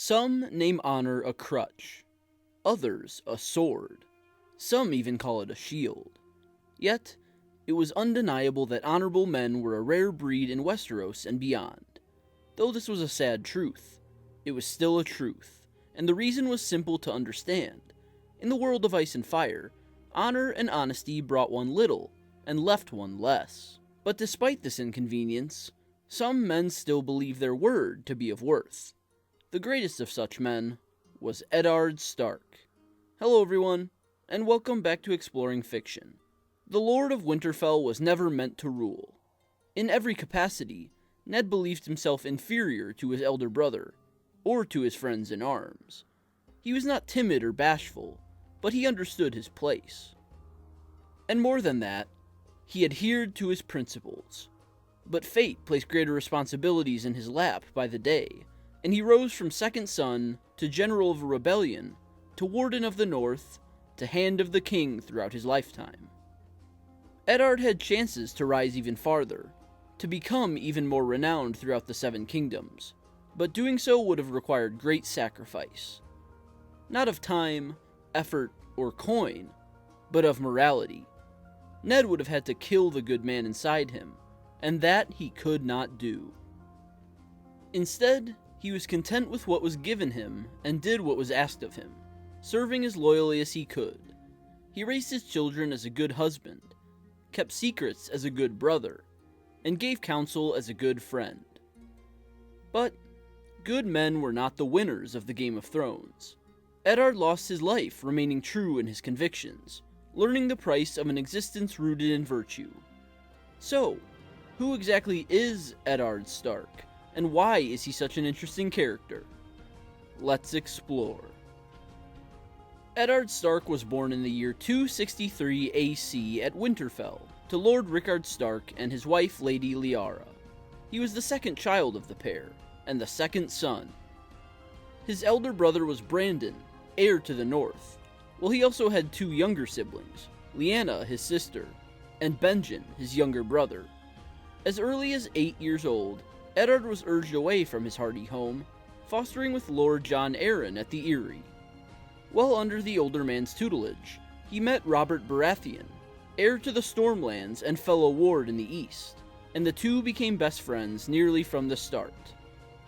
Some name honor a crutch, others a sword, some even call it a shield. Yet, it was undeniable that honorable men were a rare breed in Westeros and beyond. Though this was a sad truth, it was still a truth, and the reason was simple to understand. In the world of ice and fire, honor and honesty brought one little, and left one less. But despite this inconvenience, some men still believe their word to be of worth. The greatest of such men was Eddard Stark. Hello everyone, and welcome back to Exploring Fiction. The Lord of Winterfell was never meant to rule. In every capacity, Ned believed himself inferior to his elder brother, or to his friends in arms. He was not timid or bashful, but he understood his place. And more than that, he adhered to his principles. But fate placed greater responsibilities in his lap by the day, and he rose from second son to general of a rebellion, to warden of the north, to hand of the king throughout his lifetime. Eddard had chances to rise even farther, to become even more renowned throughout the Seven Kingdoms, but doing so would have required great sacrifice. Not of time, effort, or coin, but of morality. Ned would have had to kill the good man inside him, and that he could not do. Instead, he was content with what was given him and did what was asked of him, serving as loyally as he could. He raised his children as a good husband, kept secrets as a good brother, and gave counsel as a good friend. But good men were not the winners of the Game of Thrones. Eddard lost his life remaining true in his convictions, learning the price of an existence rooted in virtue. So, who exactly is Eddard Stark, and why is he such an interesting character? Let's explore. Eddard Stark was born in the year 263 AC at Winterfell, to Lord Rickard Stark and his wife Lady Liara. He was the second child of the pair, and the second son. His elder brother was Brandon, heir to the north, while he also had two younger siblings, Lyanna, his sister, and Benjen, his younger brother. As early as 8 years old, Eddard was urged away from his hardy home, fostering with Lord Jon Arryn at the Eyrie. While under the older man's tutelage, he met Robert Baratheon, heir to the Stormlands and fellow ward in the east, and the two became best friends nearly from the start.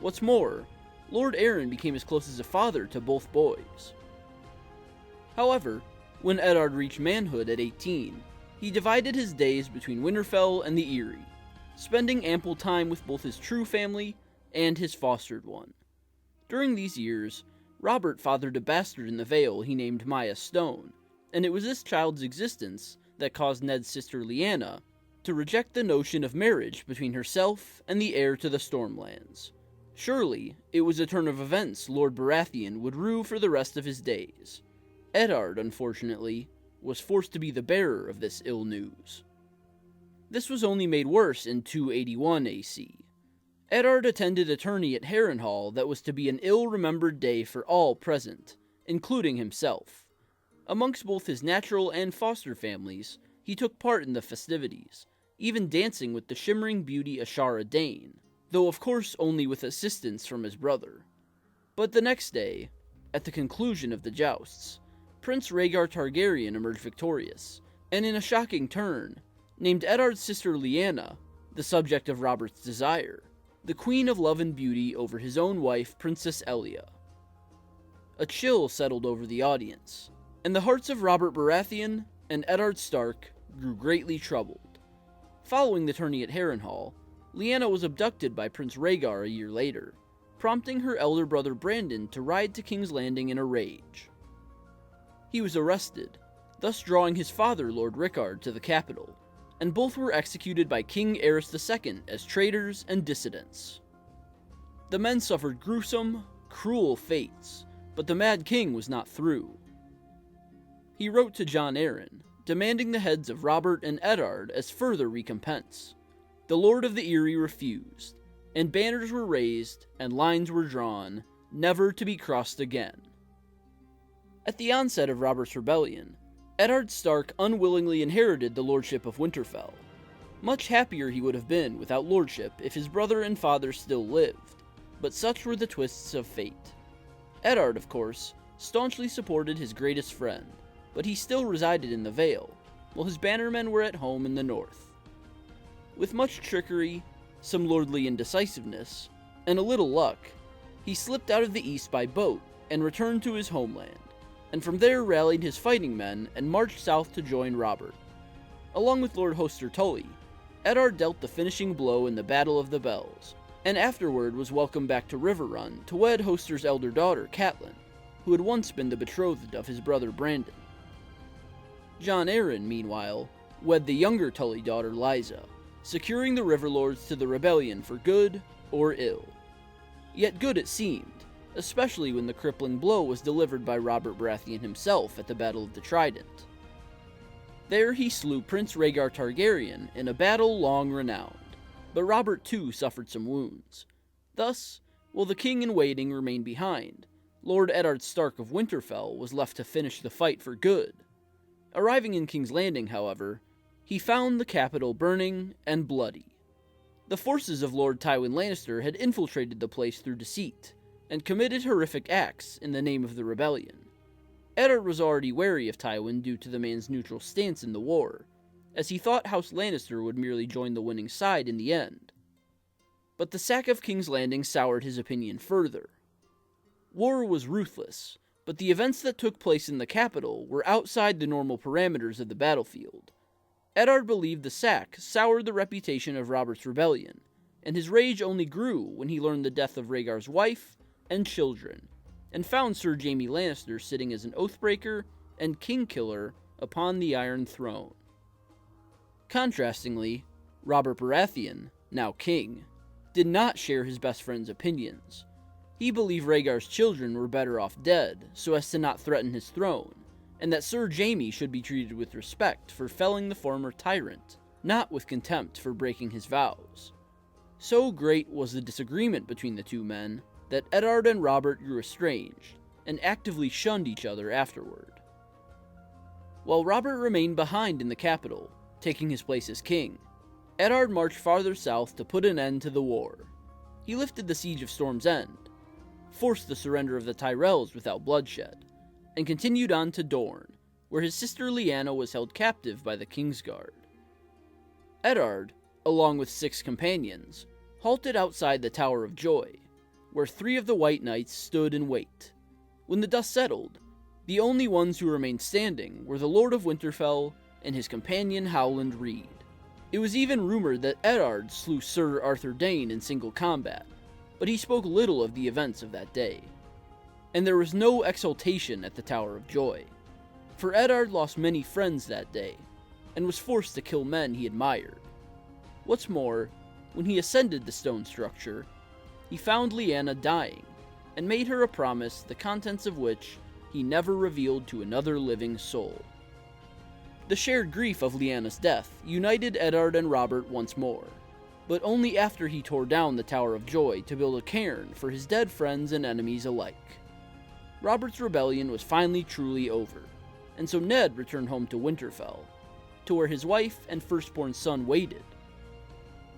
What's more, Lord Arryn became as close as a father to both boys. However, when Eddard reached manhood at 18, he divided his days between Winterfell and the Eyrie, spending ample time with both his true family and his fostered one. During these years, Robert fathered a bastard in the Vale he named Maya Stone, and it was this child's existence that caused Ned's sister Lyanna to reject the notion of marriage between herself and the heir to the Stormlands. Surely, it was a turn of events Lord Baratheon would rue for the rest of his days. Eddard, unfortunately, was forced to be the bearer of this ill news. This was only made worse in 281 AC. Eddard attended a tourney at Harrenhal that was to be an ill-remembered day for all present, including himself. Amongst both his natural and foster families, he took part in the festivities, even dancing with the shimmering beauty Ashara Dane, though of course only with assistance from his brother. But the next day, at the conclusion of the jousts, Prince Rhaegar Targaryen emerged victorious, and in a shocking turn, named Eddard's sister Lyanna, the subject of Robert's desire, the Queen of Love and Beauty over his own wife, Princess Elia. A chill settled over the audience, and the hearts of Robert Baratheon and Eddard Stark grew greatly troubled. Following the tourney at Harrenhal, Lyanna was abducted by Prince Rhaegar a year later, prompting her elder brother Brandon to ride to King's Landing in a rage. He was arrested, thus drawing his father Lord Rickard to the capital, and both were executed by King Aerys II as traitors and dissidents. The men suffered gruesome, cruel fates, but the Mad King was not through. He wrote to Jon Arryn, demanding the heads of Robert and Eddard as further recompense. The Lord of the Eyrie refused, and banners were raised and lines were drawn, never to be crossed again. At the onset of Robert's rebellion, Eddard Stark unwillingly inherited the lordship of Winterfell. Much happier he would have been without lordship if his brother and father still lived, but such were the twists of fate. Eddard, of course, staunchly supported his greatest friend, but he still resided in the Vale, while his bannermen were at home in the north. With much trickery, some lordly indecisiveness, and a little luck, he slipped out of the east by boat and returned to his homeland, and from there rallied his fighting men and marched south to join Robert. Along with Lord Hoster Tully, Eddard dealt the finishing blow in the Battle of the Bells, and afterward was welcomed back to Riverrun to wed Hoster's elder daughter, Catelyn, who had once been the betrothed of his brother Brandon. Jon Arryn, meanwhile, wed the younger Tully daughter Lysa, securing the Riverlords to the rebellion for good or ill. Yet good it seemed, especially when the crippling blow was delivered by Robert Baratheon himself at the Battle of the Trident. There he slew Prince Rhaegar Targaryen in a battle long renowned, but Robert too suffered some wounds. Thus, while the king-in-waiting remained behind, Lord Eddard Stark of Winterfell was left to finish the fight for good. Arriving in King's Landing, however, he found the capital burning and bloody. The forces of Lord Tywin Lannister had infiltrated the place through deceit, and committed horrific acts in the name of the rebellion. Eddard was already wary of Tywin due to the man's neutral stance in the war, as he thought House Lannister would merely join the winning side in the end. But the sack of King's Landing soured his opinion further. War was ruthless, but the events that took place in the capital were outside the normal parameters of the battlefield. Eddard believed the sack soured the reputation of Robert's rebellion, and his rage only grew when he learned the death of Rhaegar's wife and children, and found Sir Jaime Lannister sitting as an oathbreaker and king-killer upon the Iron Throne. Contrastingly, Robert Baratheon, now king, did not share his best friend's opinions. He believed Rhaegar's children were better off dead, so as to not threaten his throne, and that Sir Jaime should be treated with respect for felling the former tyrant, not with contempt for breaking his vows. So great was the disagreement between the two men, that Eddard and Robert grew estranged, and actively shunned each other afterward. While Robert remained behind in the capital, taking his place as king, Eddard marched farther south to put an end to the war. He lifted the siege of Storm's End, forced the surrender of the Tyrells without bloodshed, and continued on to Dorne, where his sister Lyanna was held captive by the Kingsguard. Eddard, along with 6 companions, halted outside the Tower of Joy, where 3 of the White Knights stood in wait. When the dust settled, the only ones who remained standing were the Lord of Winterfell and his companion Howland Reed. It was even rumored that Eddard slew Sir Arthur Dayne in single combat, but he spoke little of the events of that day. And there was no exultation at the Tower of Joy, for Eddard lost many friends that day, and was forced to kill men he admired. What's more, when he ascended the stone structure, he found Lyanna dying, and made her a promise the contents of which he never revealed to another living soul. The shared grief of Lyanna's death united Eddard and Robert once more, but only after he tore down the Tower of Joy to build a cairn for his dead friends and enemies alike. Robert's rebellion was finally truly over, and so Ned returned home to Winterfell, to where his wife and firstborn son waited.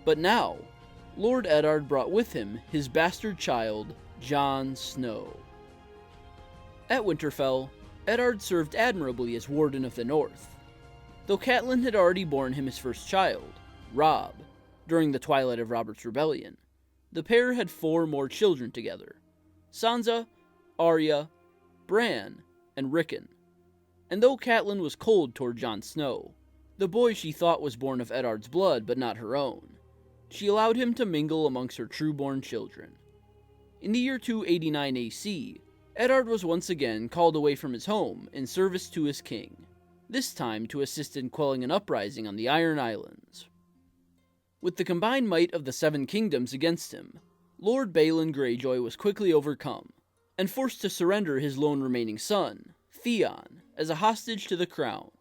But now, Lord Eddard brought with him his bastard child, Jon Snow. At Winterfell, Eddard served admirably as Warden of the North. Though Catelyn had already borne him his first child, Robb, during the twilight of Robert's rebellion, the pair had 4 more children together: Sansa, Arya, Bran, and Rickon. And though Catelyn was cold toward Jon Snow, the boy she thought was born of Eddard's blood but not her own, she allowed him to mingle amongst her true-born children. In the year 289 AC, Eddard was once again called away from his home in service to his king, this time to assist in quelling an uprising on the Iron Islands. With the combined might of the 7 kingdoms against him, Lord Balon Greyjoy was quickly overcome, and forced to surrender his lone remaining son, Theon, as a hostage to the crown.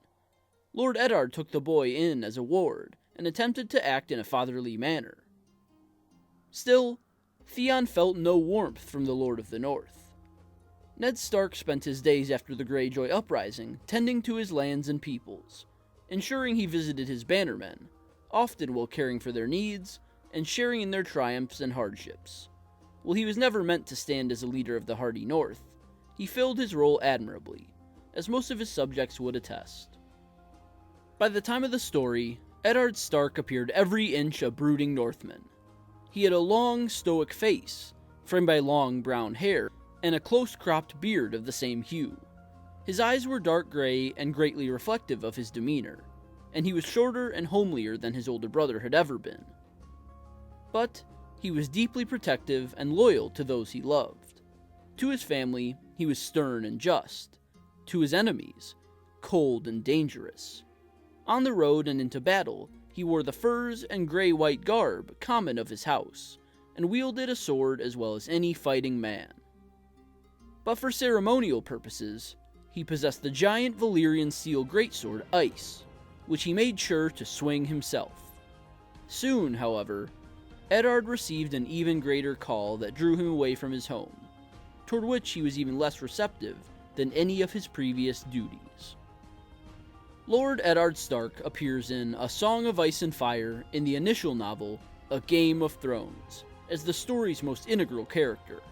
Lord Eddard took the boy in as a ward, and attempted to act in a fatherly manner. Still, Theon felt no warmth from the Lord of the North. Ned Stark spent his days after the Greyjoy uprising tending to his lands and peoples, ensuring he visited his bannermen, often while caring for their needs and sharing in their triumphs and hardships. While he was never meant to stand as a leader of the hardy North, He filled his role admirably, as most of his subjects would attest. By the time of the story, Eddard Stark appeared every inch a brooding Northman. He had a long, stoic face, framed by long brown hair, and a close-cropped beard of the same hue. His eyes were dark gray and greatly reflective of his demeanor, and he was shorter and homelier than his older brother had ever been. But he was deeply protective and loyal to those he loved. To his family, he was stern and just. To his enemies, cold and dangerous. On the road and into battle, he wore the furs and gray-white garb common of his house, and wielded a sword as well as any fighting man. But for ceremonial purposes, he possessed the giant Valyrian steel greatsword Ice, which he made sure to swing himself. Soon, however, Eddard received an even greater call that drew him away from his home, toward which he was even less receptive than any of his previous duties. Lord Eddard Stark appears in A Song of Ice and Fire in the initial novel, A Game of Thrones, as the story's most integral character.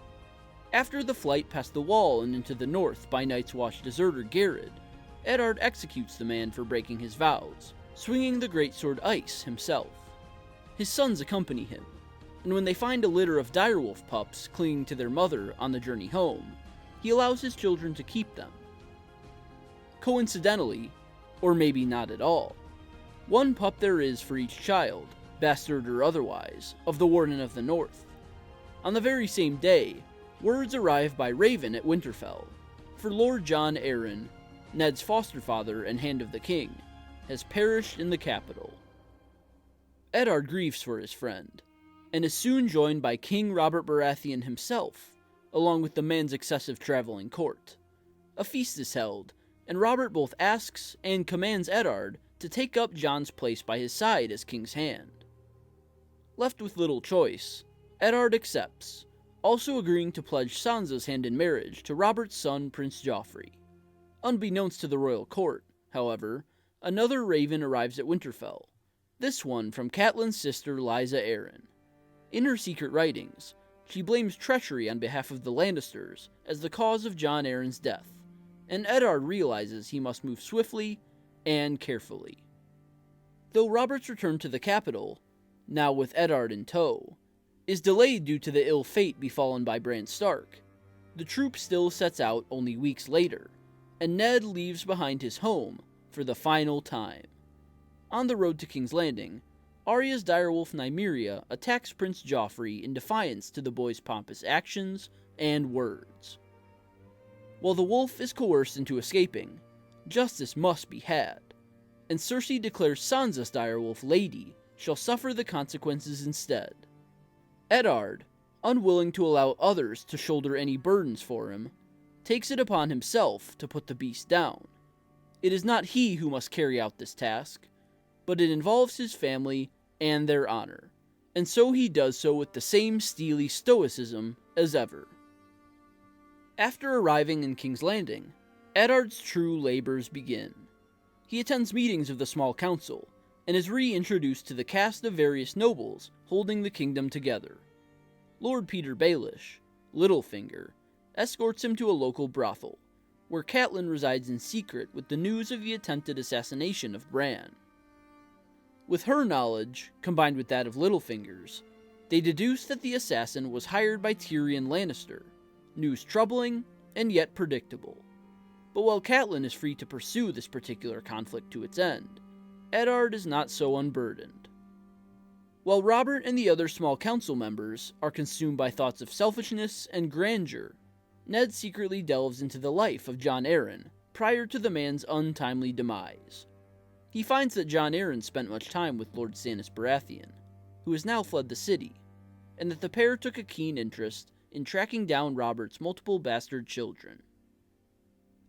After the flight past the wall and into the north by Night's Watch deserter Garrod, Eddard executes the man for breaking his vows, swinging the greatsword Ice himself. His sons accompany him, and when they find a litter of direwolf pups clinging to their mother on the journey home, he allows his children to keep them. Coincidentally, or maybe not at all, one pup there is for each child, bastard or otherwise, of the Warden of the North. On the very same day, words arrive by Raven at Winterfell, for Lord Jon Arryn, Ned's foster father and Hand of the King, has perished in the capital. Eddard grieves for his friend, and is soon joined by King Robert Baratheon himself, along with the man's excessive traveling court. A feast is held, and Robert both asks and commands Eddard to take up Jon's place by his side as King's Hand. Left with little choice, Eddard accepts, also agreeing to pledge Sansa's hand in marriage to Robert's son Prince Joffrey. Unbeknownst to the royal court, however, another raven arrives at Winterfell, this one from Catelyn's sister Lysa Arryn. In her secret writings, she blames treachery on behalf of the Lannisters as the cause of Jon Arryn's death, and Eddard realizes he must move swiftly and carefully. Though Robert's return to the capital, now with Eddard in tow, is delayed due to the ill fate befallen by Bran Stark, the troop still sets out only weeks later, and Ned leaves behind his home for the final time. On the road to King's Landing, Arya's direwolf Nymeria attacks Prince Joffrey in defiance to the boy's pompous actions and words. While the wolf is coerced into escaping, justice must be had, and Cersei declares Sansa's direwolf Lady shall suffer the consequences instead. Eddard, unwilling to allow others to shoulder any burdens for him, takes it upon himself to put the beast down. It is not he who must carry out this task, but it involves his family and their honor, and so he does so with the same steely stoicism as ever. After arriving in King's Landing, Eddard's true labors begin. He attends meetings of the small council, and is reintroduced to the cast of various nobles holding the kingdom together. Lord Peter Baelish, Littlefinger, escorts him to a local brothel, where Catelyn resides in secret with the news of the attempted assassination of Bran. With her knowledge, combined with that of Littlefinger's, they deduce that the assassin was hired by Tyrion Lannister, news troubling and yet predictable. But while Catelyn is free to pursue this particular conflict to its end, Eddard is not so unburdened. While Robert and the other small council members are consumed by thoughts of selfishness and grandeur, Ned secretly delves into the life of Jon Arryn prior to the man's untimely demise. He finds that Jon Arryn spent much time with Lord Stannis Baratheon, who has now fled the city, and that the pair took a keen interest in tracking down Robert's multiple bastard children.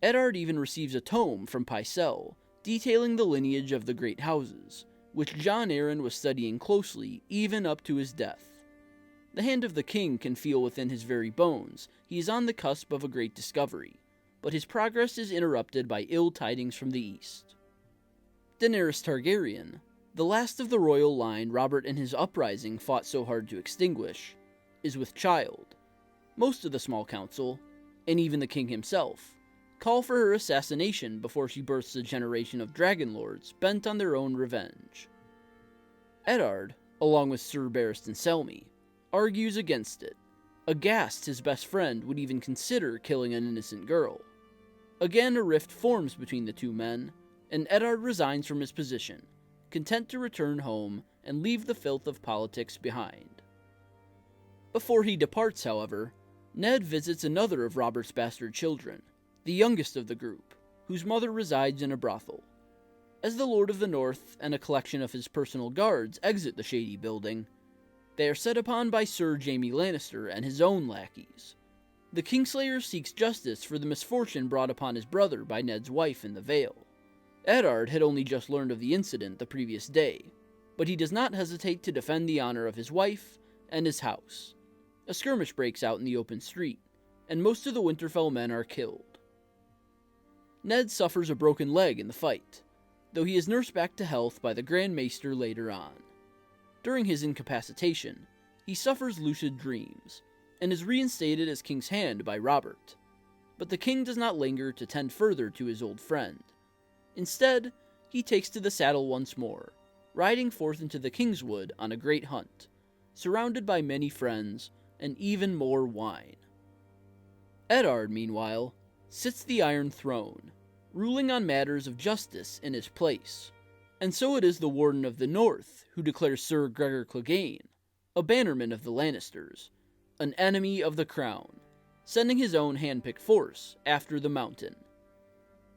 Eddard even receives a tome from Pycelle detailing the lineage of the great houses, which Jon Arryn was studying closely even up to his death. The Hand of the King can feel within his very bones he is on the cusp of a great discovery, but his progress is interrupted by ill tidings from the east. Daenerys Targaryen, the last of the royal line Robert and his Uprising fought so hard to extinguish, is with child. Most of the small council, and even the king himself, call for her assassination before she births a generation of dragon lords bent on their own revenge. Eddard, along with Sir Barristan Selmy, argues against it, aghast his best friend would even consider killing an innocent girl. Again, a rift forms between the two men, and Eddard resigns from his position, content to return home and leave the filth of politics behind. Before he departs, however, Ned visits another of Robert's bastard children, the youngest of the group, whose mother resides in a brothel. As the Lord of the North and a collection of his personal guards exit the shady building, they are set upon by Sir Jaime Lannister and his own lackeys. The Kingslayer seeks justice for the misfortune brought upon his brother by Ned's wife in the Vale. Eddard had only just learned of the incident the previous day, but he does not hesitate to defend the honor of his wife and his house. A skirmish breaks out in the open street, and most of the Winterfell men are killed. Ned suffers a broken leg in the fight, though he is nursed back to health by the Grand Maester later on. During his incapacitation, he suffers lucid dreams, and is reinstated as King's Hand by Robert. But the king does not linger to tend further to his old friend. Instead, he takes to the saddle once more, riding forth into the Kingswood on a great hunt, surrounded by many friends and even more wine. Eddard, meanwhile, sits the Iron Throne, ruling on matters of justice in his place. And so it is the Warden of the North who declares Sir Gregor Clegane, a bannerman of the Lannisters, an enemy of the crown, sending his own hand-picked force after the mountain.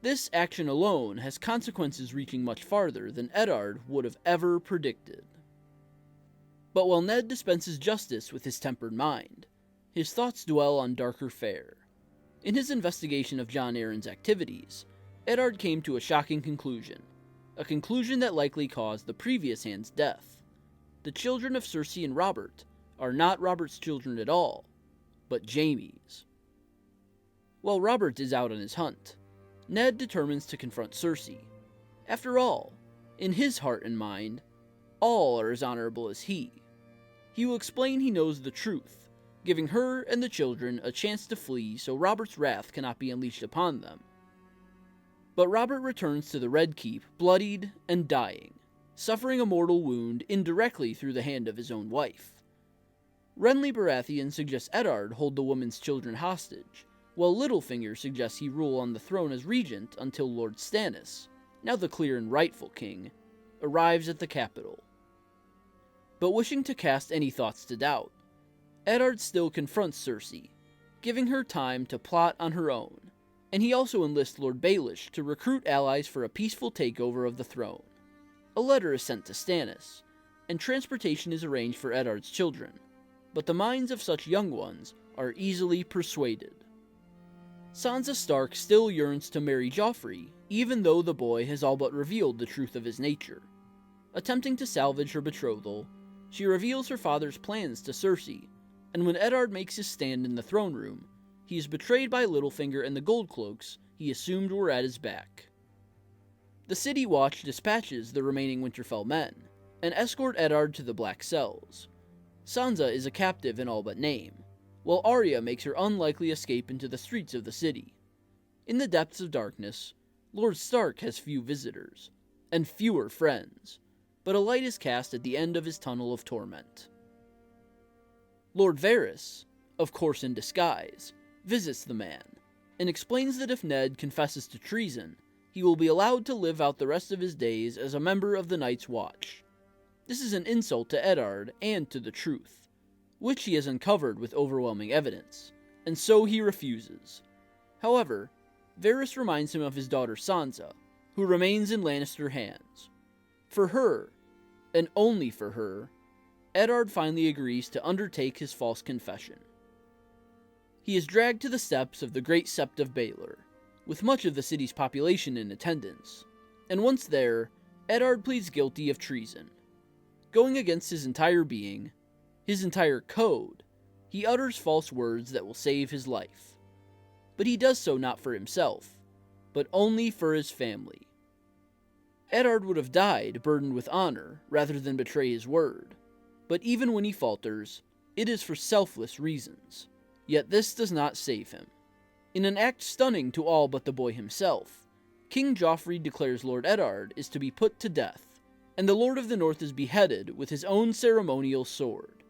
This action alone has consequences reaching much farther than Eddard would have ever predicted. But while Ned dispenses justice with his tempered mind, his thoughts dwell on darker fare. In his investigation of Jon Arryn's activities, Eddard came to a shocking conclusion, a conclusion that likely caused the previous hand's death. The children of Cersei and Robert are not Robert's children at all, but Jaime's. While Robert is out on his hunt, Ned determines to confront Cersei. After all, in his heart and mind, all are as honorable as he. He will explain he knows the truth, giving her and the children a chance to flee so Robert's wrath cannot be unleashed upon them. But Robert returns to the Red Keep bloodied and dying, suffering a mortal wound indirectly through the hand of his own wife. Renly Baratheon suggests Eddard hold the woman's children hostage, while Littlefinger suggests he rule on the throne as regent until Lord Stannis, now the clear and rightful king, arrives at the capital. But wishing to cast any thoughts to doubt, Eddard still confronts Cersei, giving her time to plot on her own, and he also enlists Lord Baelish to recruit allies for a peaceful takeover of the throne. A letter is sent to Stannis, and transportation is arranged for Eddard's children, but the minds of such young ones are easily persuaded. Sansa Stark still yearns to marry Joffrey, even though the boy has all but revealed the truth of his nature. Attempting to salvage her betrothal, she reveals her father's plans to Cersei, and when Eddard makes his stand in the throne room, he is betrayed by Littlefinger and the Goldcloaks he assumed were at his back. The City Watch dispatches the remaining Winterfell men, and escort Eddard to the Black Cells. Sansa is a captive in all but name, while Arya makes her unlikely escape into the streets of the city. In the depths of darkness, Lord Stark has few visitors, and fewer friends, but a light is cast at the end of his tunnel of torment. Lord Varys, of course in disguise, visits the man, and explains that if Ned confesses to treason, he will be allowed to live out the rest of his days as a member of the Night's Watch. This is an insult to Eddard and to the truth, which he has uncovered with overwhelming evidence, and so he refuses. However, Varys reminds him of his daughter Sansa, who remains in Lannister hands. For her, and only for her, Eddard finally agrees to undertake his false confession. He is dragged to the steps of the Great Sept of Baelor, with much of the city's population in attendance, and once there, Eddard pleads guilty of treason. Going against his entire being, his entire code, he utters false words that will save his life. But he does so not for himself, but only for his family. Eddard would have died burdened with honor rather than betray his word, but even when he falters, it is for selfless reasons. Yet this does not save him. In an act stunning to all but the boy himself, King Joffrey declares Lord Eddard is to be put to death, and the Lord of the North is beheaded with his own ceremonial sword.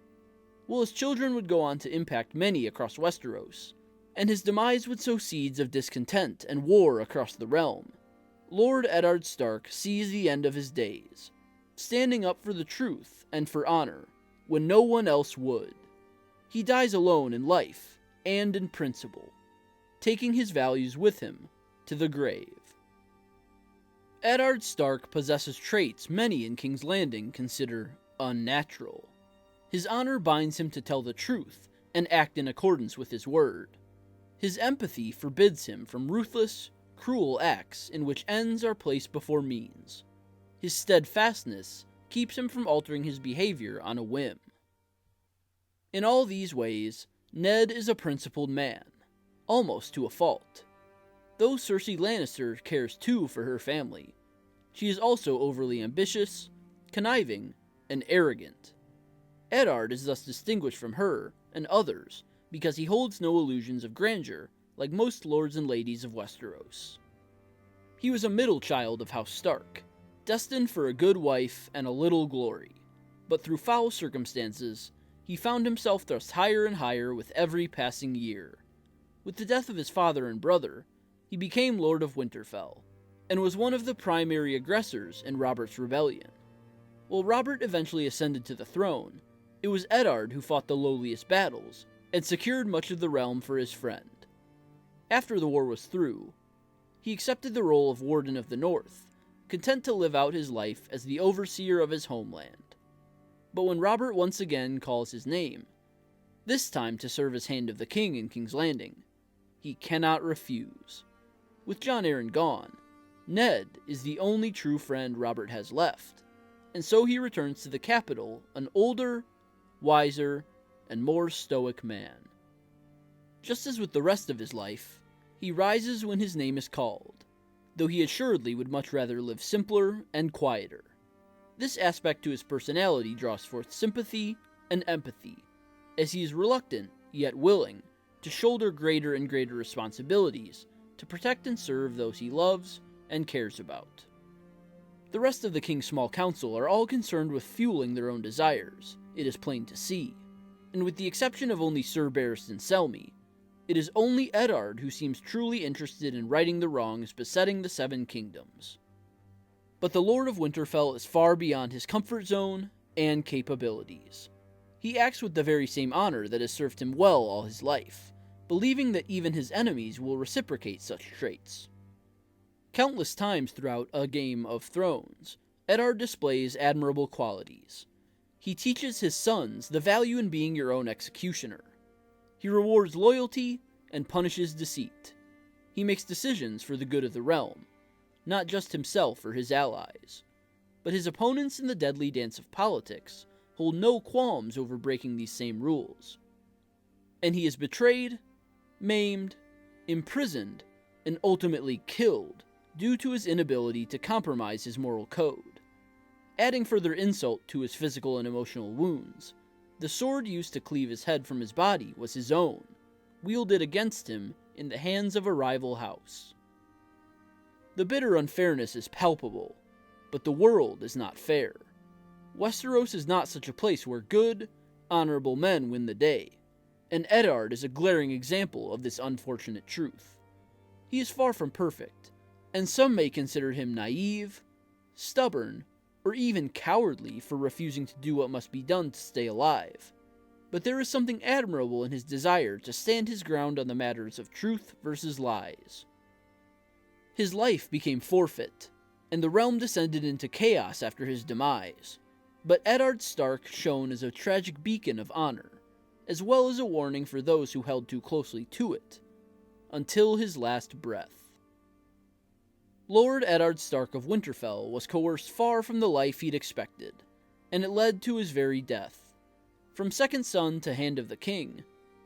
While his children would go on to impact many across Westeros, and his demise would sow seeds of discontent and war across the realm, Lord Eddard Stark sees the end of his days, standing up for the truth and for honor when no one else would. He dies alone in life and in principle, taking his values with him to the grave. Eddard Stark possesses traits many in King's Landing consider unnatural. His honor binds him to tell the truth and act in accordance with his word. His empathy forbids him from ruthless, cruel acts in which ends are placed before means. His steadfastness keeps him from altering his behavior on a whim. In all these ways, Ned is a principled man, almost to a fault. Though Cersei Lannister cares too for her family, she is also overly ambitious, conniving, and arrogant. Eddard is thus distinguished from her and others because he holds no illusions of grandeur like most lords and ladies of Westeros. He was a middle child of House Stark, destined for a good wife and a little glory, but through foul circumstances, he found himself thrust higher and higher with every passing year. With the death of his father and brother, he became Lord of Winterfell, and was one of the primary aggressors in Robert's rebellion. While Robert eventually ascended to the throne, it was Eddard who fought the lowliest battles, and secured much of the realm for his friend. After the war was through, he accepted the role of Warden of the North, content to live out his life as the overseer of his homeland. But when Robert once again calls his name, this time to serve as Hand of the King in King's Landing, he cannot refuse. With Jon Arryn gone, Ned is the only true friend Robert has left, and so he returns to the capital an older, wiser, and more stoic man. Just as with the rest of his life, he rises when his name is called, though he assuredly would much rather live simpler and quieter. This aspect to his personality draws forth sympathy and empathy, as he is reluctant, yet willing, to shoulder greater and greater responsibilities to protect and serve those he loves and cares about. The rest of the King's small council are all concerned with fueling their own desires, it is plain to see, and with the exception of only Sir Barristan Selmy, it is only Eddard who seems truly interested in righting the wrongs besetting the Seven Kingdoms. But the Lord of Winterfell is far beyond his comfort zone and capabilities. He acts with the very same honor that has served him well all his life, believing that even his enemies will reciprocate such traits. Countless times throughout A Game of Thrones, Eddard displays admirable qualities. He teaches his sons the value in being your own executioner. He rewards loyalty and punishes deceit. He makes decisions for the good of the realm, not just himself or his allies. But his opponents in the deadly dance of politics hold no qualms over breaking these same rules. And he is betrayed, maimed, imprisoned, and ultimately killed due to his inability to compromise his moral code. Adding further insult to his physical and emotional wounds, the sword used to cleave his head from his body was his own, wielded against him in the hands of a rival house. The bitter unfairness is palpable, but the world is not fair. Westeros is not such a place where good, honorable men win the day, and Eddard is a glaring example of this unfortunate truth. He is far from perfect, and some may consider him naive, stubborn, or even cowardly for refusing to do what must be done to stay alive. But there is something admirable in his desire to stand his ground on the matters of truth versus lies. His life became forfeit, and the realm descended into chaos after his demise, but Eddard Stark shone as a tragic beacon of honor, as well as a warning for those who held too closely to it, until his last breath. Lord Eddard Stark of Winterfell was coerced far from the life he'd expected, and it led to his very death. From second son to Hand of the King,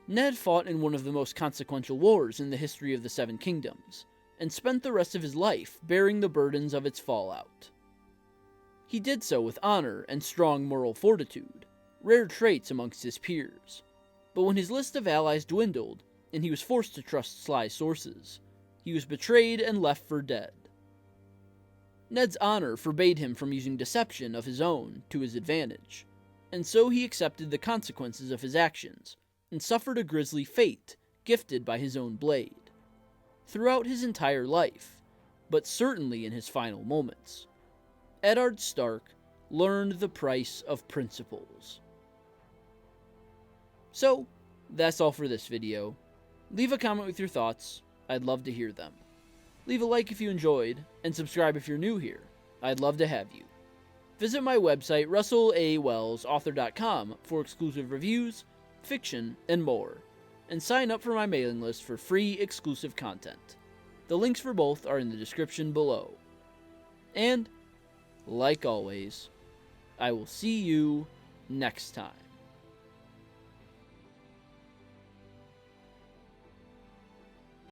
Ned fought in one of the most consequential wars in the history of the Seven Kingdoms, and spent the rest of his life bearing the burdens of its fallout. He did so with honor and strong moral fortitude, rare traits amongst his peers. But when his list of allies dwindled, and he was forced to trust sly sources. He was betrayed and left for dead. Ned's honor forbade him from using deception of his own to his advantage, and so he accepted the consequences of his actions, and suffered a grisly fate gifted by his own blade. Throughout his entire life, but certainly in his final moments, Eddard Stark learned the price of principles. So, that's all for this video. Leave a comment with your thoughts, I'd love to hear them. Leave a like if you enjoyed, and subscribe if you're new here, I'd love to have you. Visit my website russellawellsauthor.com for exclusive reviews, fiction, and more, and sign up for my mailing list for free exclusive content. The links for both are in the description below. And, like always, I will see you next time.